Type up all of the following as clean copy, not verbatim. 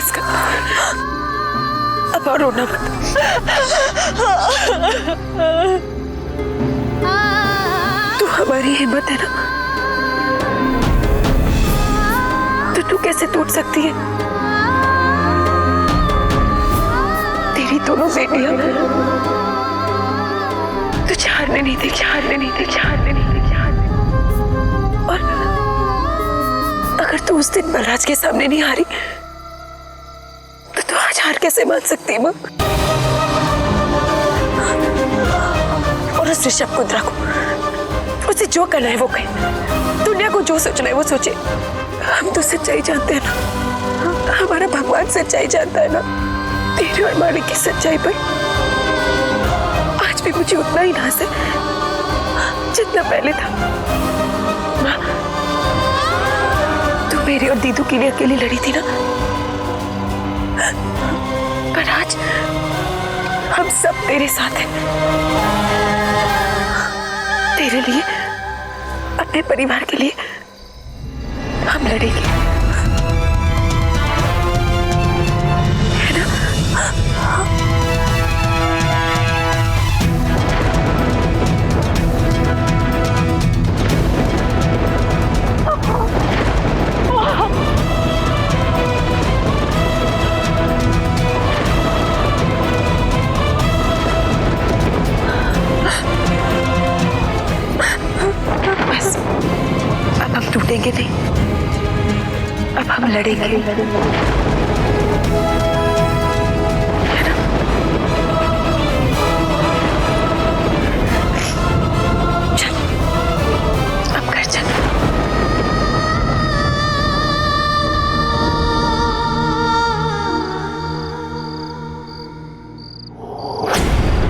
बस कर, अब और रोना मत। तू हमारी हिम्मत है ना, तो तू कैसे टूट सकती है? तेरी दोनों बेटियां तुझे हारने नहीं दी, हारने नहीं दी, हारने नहीं दी, हारने। और अगर तू उस दिन बलराज के सामने नहीं हारी तो तू आज हार कैसे मान सकती है मां? और उस ऋषभ कुंद्रा को, उसे जो करना है वो कहे, दुनिया को जो सोचना है वो सोचे। हम तो सच्चाई जानते हैं ना, हमारा भगवान सच्चाई जानता है ना। तेरे और मालिक की सच्चाई पर आज भी मुझे उतना ही नाज है जितना पहले था। माँ, तू मेरे और दीदू के लिए अकेली लड़ी थी ना, पर आज हम सब तेरे साथ हैं। तेरे लिए, अपने परिवार के लिए हम लड़ेंगे, है ना? बस अब हम टूटेंगे नहीं, अब हम लड़ेंगे। चल, अब घर चल।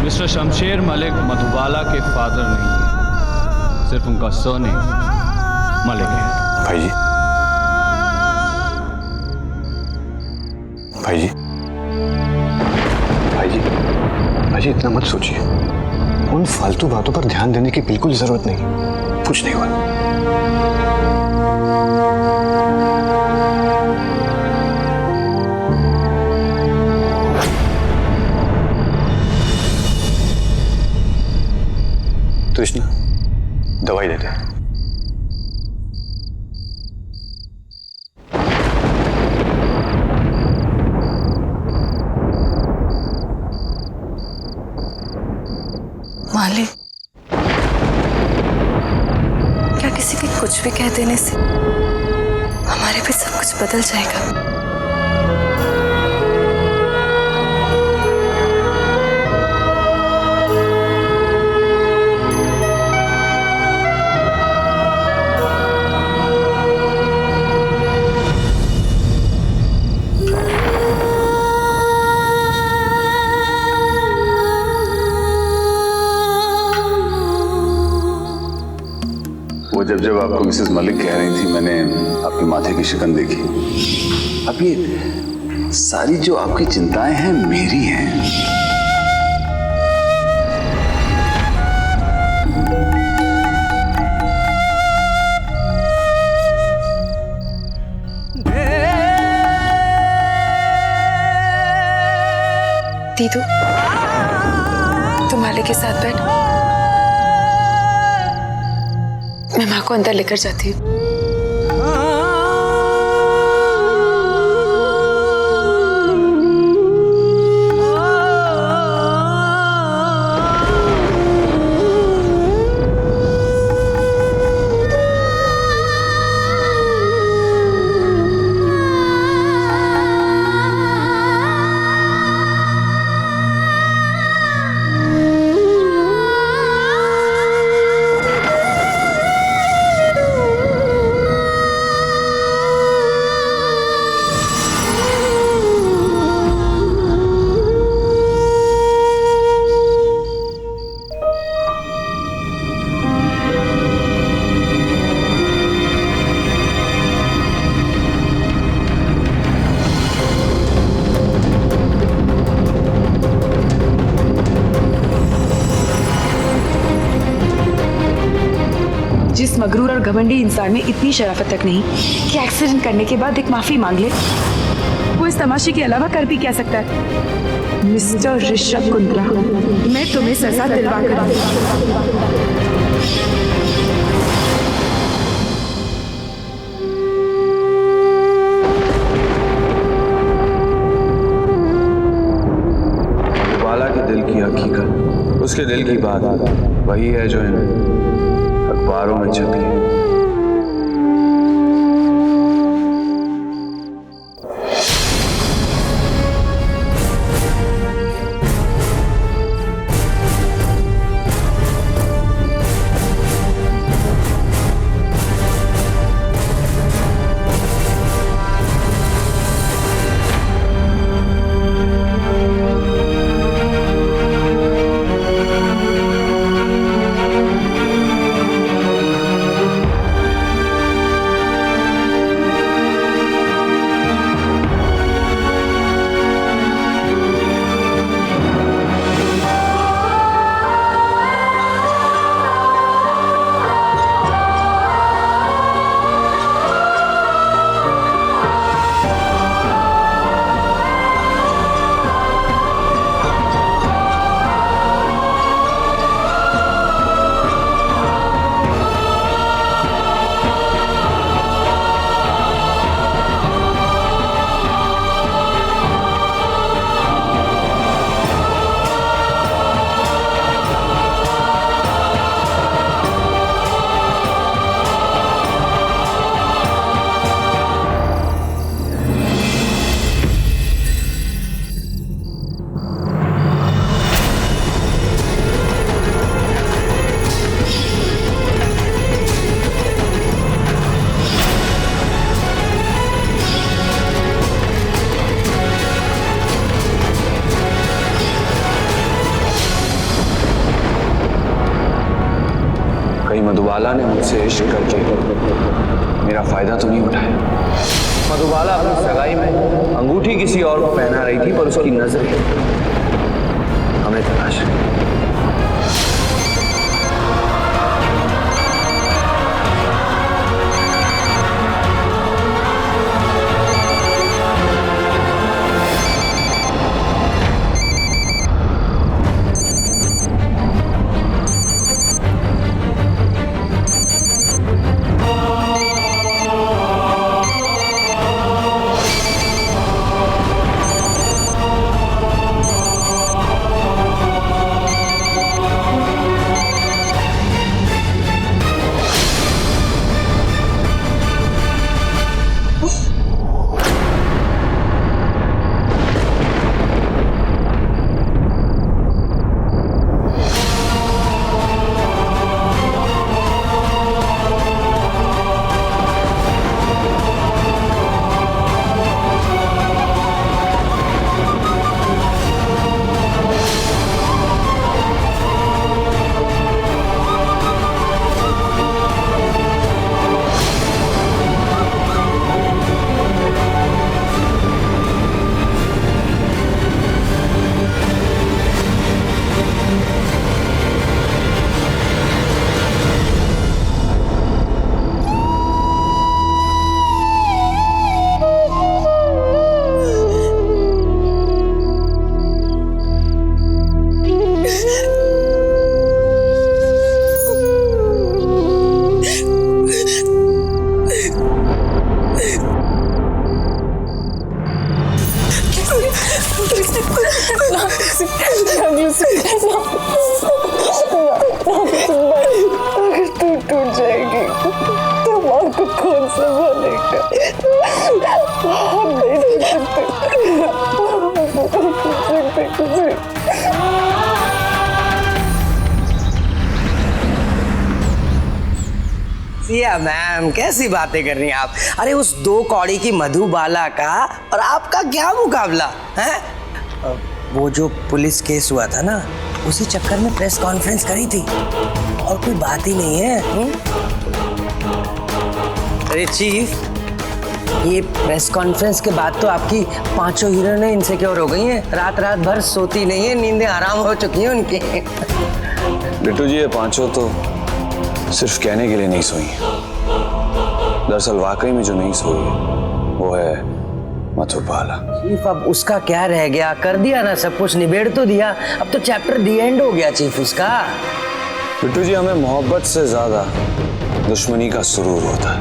मिस्टर शमशेर मलिक मधुबाला के फादर नहीं है, सिर्फ उनका सरनेम मलिक है। भाई जी, भाई जी, भाई जी, भाई जी, इतना मत सोचिए। उन फालतू बातों पर ध्यान देने की बिल्कुल जरूरत नहीं, कुछ नहीं हुआ। कृष्णा, दवाई देते हैं। मालिक, क्या किसी के कुछ भी कह देने से हमारे भी सब कुछ बदल जाएगा? वो जब आपको मिसेस मलिक कह रही थी, मैंने आपके माथे की शिकन देखी। अब ये सारी जो आपकी चिंताएं हैं मेरी हैं। दीदू, तुम मालिक के साथ बैठ, मैं माँ को अंदर लेकर जाती हूँ। जिस मगरूर और घमंडी इंसान में इतनी शराफत तक नहीं कि एक्सीडेंट करने के बाद एक माफी मांग ले, वो इस तमाशे के अलावा कर भी क्या सकता है? मिस्टर ऋषभ कुंद्रा, मैं तुम्हें सजा दिलवा कर बाला के दिल की हकीकत, उसके दिल की बात वही है जो इन अखबारों में छपी है। मधुबाला ने मुझसे इश्क करके मेरा फायदा तो नहीं उठाया। मधुबाला अपनी सगाई में अंगूठी किसी और को पहना रही थी, पर उसकी नजरें हमें तलाश रही। अगर तू टूट जाएगी तो माँ को कौन संभालेगा? हम नहीं सकते। सिया मैम, कैसी बातें कर रही हैं आप? अरे उस 2 कौड़ी की मधुबाला का और आपका क्या मुकाबला है? वो जो पुलिस केस हुआ था ना, उसी चक्कर में प्रेस कॉन्फ्रेंस करी थी और कोई बात ही नहीं है। अरे चीफ, ये प्रेस कॉन्फ्रेंस के बाद तो आपकी 5 हीरोइनें इनसिक्योर हो गई हैं, रात रात भर सोती नहीं है, नींदें आराम हो चुकी हैं उनकी। बिट्टू जी, ये 5 तो सिर्फ कहने के लिए नहीं सोई। दरअसल वाकई में जो नहीं सोई है वो है मधुबाला। चीफ अब उसका क्या रह गया, कर दिया ना सब कुछ, निबेड़ तो दिया, अब तो चैप्टर दी एंड हो गया चीफ उसका। बिट्टू जी, हमें मोहब्बत से ज्यादा दुश्मनी का सुरूर होता है।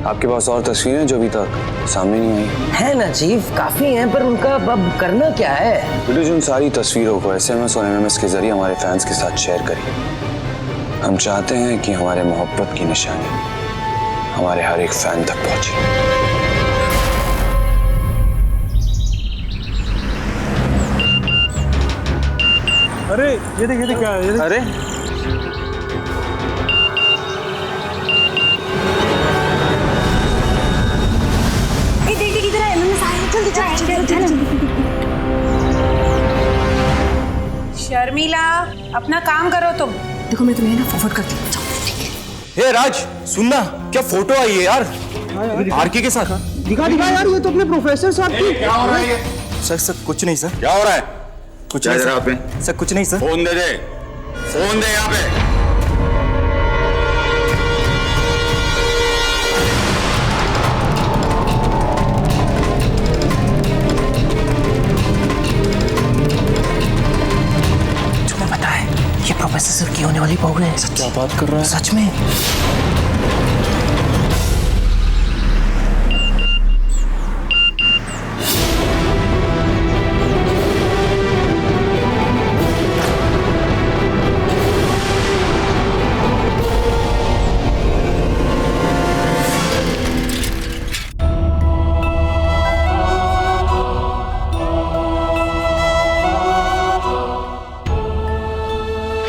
आपके पास और तस्वीरें जो अभी तक सामने नहीं आई? है ना चीफ, काफी हैं, पर उनका अब करना क्या है? बिट्टू जी, उन सारी तस्वीरों को SMS और MMS के जरिए हमारे फैंस के साथ शेयर करिए। हम चाहते हैं कि हमारे मोहब्बत की निशानी हमारे हर एक फैन तक पहुंचे। अरे ये देख क्या है, ये देख। अरे शर्मिला, अपना काम करो तुम। देखो मैं तुम्हें ना फॉरवर्ड करती हूँ, जाओ, ठीक है। हे राज, सुनना, क्या फोटो आई है यार आरके के साथ। दिखा यार, ये तो अपने प्रोफेसर साहब की। क्या हो रहा है ये? सर कुछ नहीं सर। क्या हो रहा है? कुछ नहीं जरा सर। सर कुछ नहीं सर। फोन दे दे, फोन दे यहाँ पे। तुम्हें पता है ये प्रोफेसर सर की होने वाली बहू है। क्या बात कर रहा है? सच में।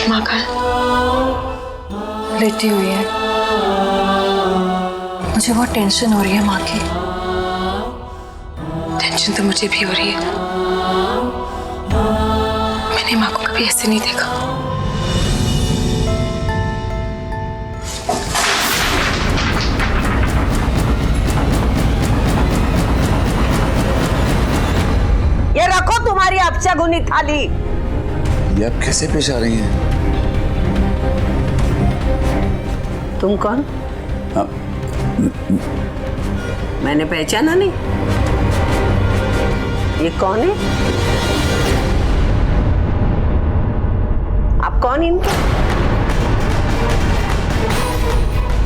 माँ कल लेटी हुई है, मुझे बहुत टेंशन हो रही है। माँ की टेंशन तो मुझे भी हो रही है। मैंने माँ को कभी ऐसे नहीं देखा। ये रखो तुम्हारी अपशगुनी थाली। ये आप कैसे पेश आ रही हैं? तुम कौन? मैंने पहचाना नहीं। ये कौन है? आप कौन इनके?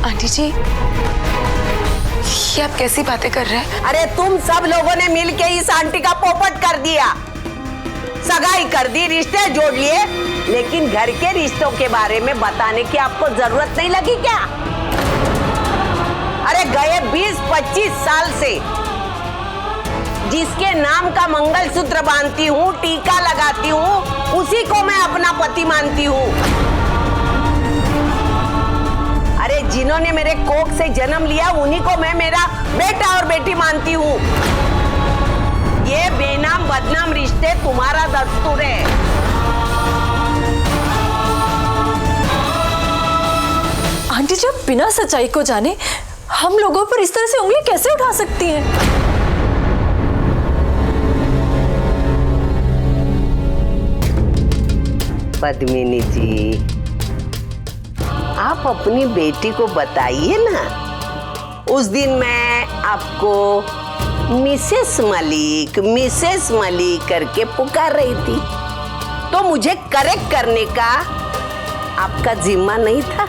आंटी जी, ये आप कैसी बातें कर रहे हैं? अरे तुम सब लोगों ने मिलके इस आंटी का पोपट कर दिया, सगाई कर दी, रिश्ते जोड़ लिए, लेकिन घर के रिश्तों के बारे में बताने की आपको जरूरत नहीं लगी क्या? अरे गए 20-25 साल से जिसके नाम का मंगलसूत्र बांधती हूँ, टीका लगाती हूँ, उसी को मैं अपना पति मानती हूँ। अरे जिन्होंने मेरे कोख से जन्म लिया, उन्हीं को मैं मेरा बेटा और बेटी मानती हूँ। ये बेनाम बदनाम रिश्ते तुम्हारा दस्तूर है। आंटी जी, आप बिना सच्चाई को जाने हम लोगों पर इस तरह से उंगली कैसे उठा सकती हैं? पद्मिनी जी, आप अपनी बेटी को बताइए ना। उस दिन मैं आपको मिसेस मलिक करके पुकार रही थी, तो मुझे करेक्ट करने का आपका जिम्मा नहीं था?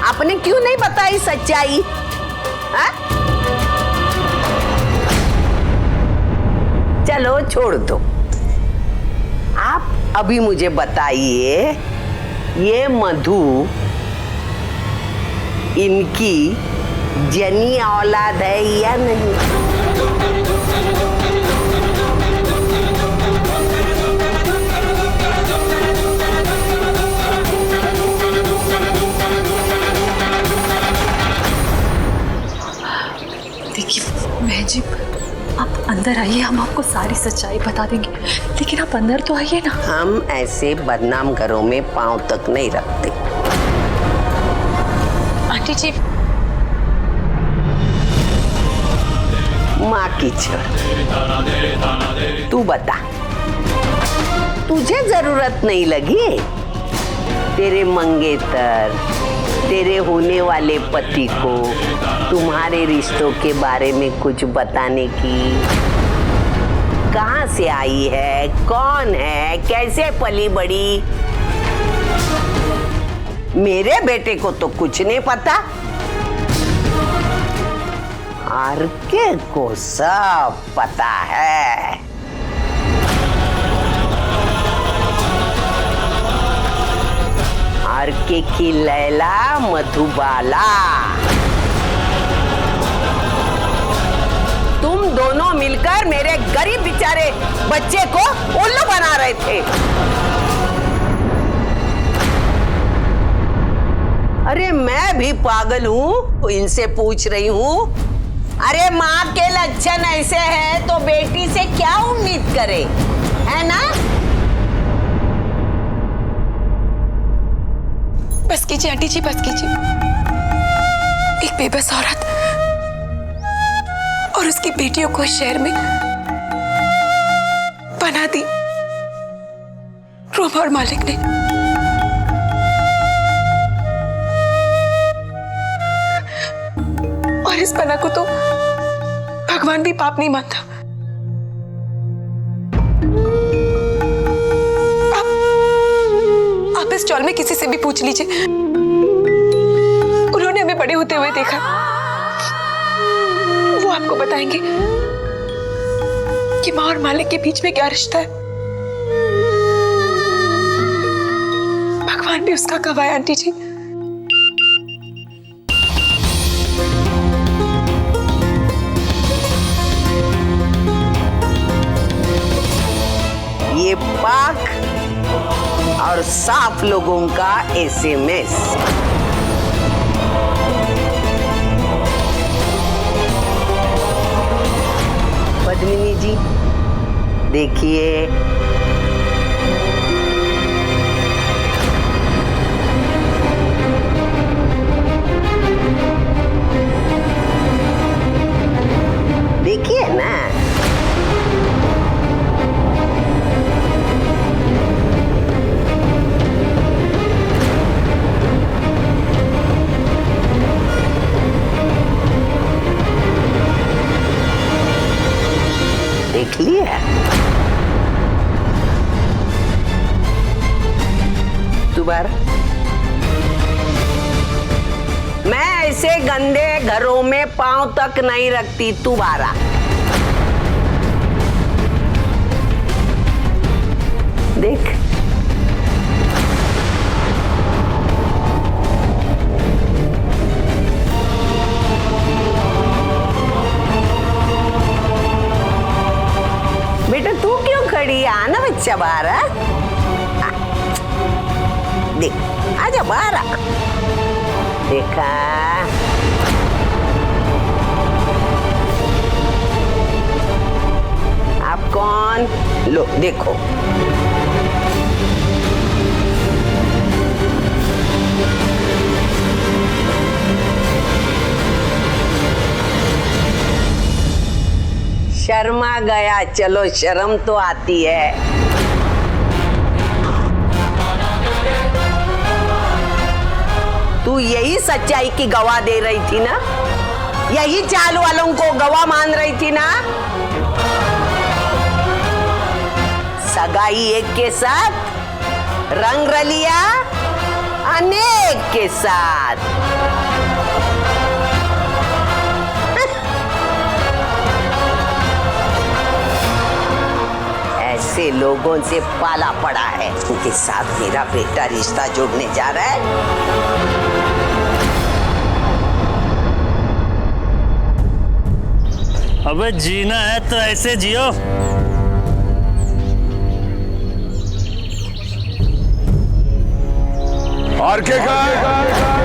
आपने क्यों नहीं बताई सच्चाई? हाँ? चलो छोड़ दो। आप अभी मुझे बताइए, ये मधु इनकी जनी औलाद है या नहीं? देखिए बहन जी, आप अंदर आइए, हम आपको सारी सच्चाई बता देंगे, लेकिन आप अंदर तो आइए ना। हम ऐसे बदनाम घरों में पांव तक नहीं रखते। आंटी जी, माँ की छोड़, तू बता, तुझे जरूरत नहीं लगी? तेरे मंगेतर तेरे होने वाले पति को तुम्हारे रिश्तों के बारे में कुछ बताने की? कहाँ से आई है, कौन है, कैसे पली बड़ी? मेरे बेटे को तो कुछ नहीं पता। आरके को सब पता है। आरके की लैला मधुबाला, तुम दोनों मिलकर मेरे गरीब बेचारे बच्चे को उल्लू बना रहे थे। अरे मैं भी पागल हूँ, इनसे पूछ रही हूँ। अरे माँ के लक्षण ऐसे हैं तो बेटी से क्या उम्मीद करे, है ना? बस कीजिए आंटी जी, बस कीजिए। एक बेबस औरत और उसकी बेटियों को इस शहर में बना दी रोमा और मालिक ने। और इस बना को तो भगवान भी पाप नहीं मानता। आप इस चौल में किसी से भी पूछ लीजिए, उन्होंने हमें बड़े होते हुए देखा, वो आपको बताएंगे कि माँ और मालिक के बीच में क्या रिश्ता है। भगवान भी उसका गवाह है आंटी जी। ये पाक और साफ लोगों का SMS। पद्मिनी जी देखिए, देखिए ना। देख लिया? दोबारा मैं ऐसे गंदे घरों में पांव तक नहीं रखती। दोबारा देख, बेटा तू क्यों खड़ी है? आना बच्चा बाहर। देख, आजा बाहर आ। देखा? आप कौन? लो देखो, शर्मा गया। चलो, शर्म तो आती है। तू यही सच्चाई की गवाह दे रही थी ना? यही चाल वालों को गवाह मान रही थी ना? सगाई एक के साथ, रंग रलिया अनेक के साथ। ऐसे लोगों से पाला पड़ा है, उनके साथ मेरा बेटा रिश्ता जोड़ने जा रहा है। अबे जीना है तो ऐसे जियो। आरके का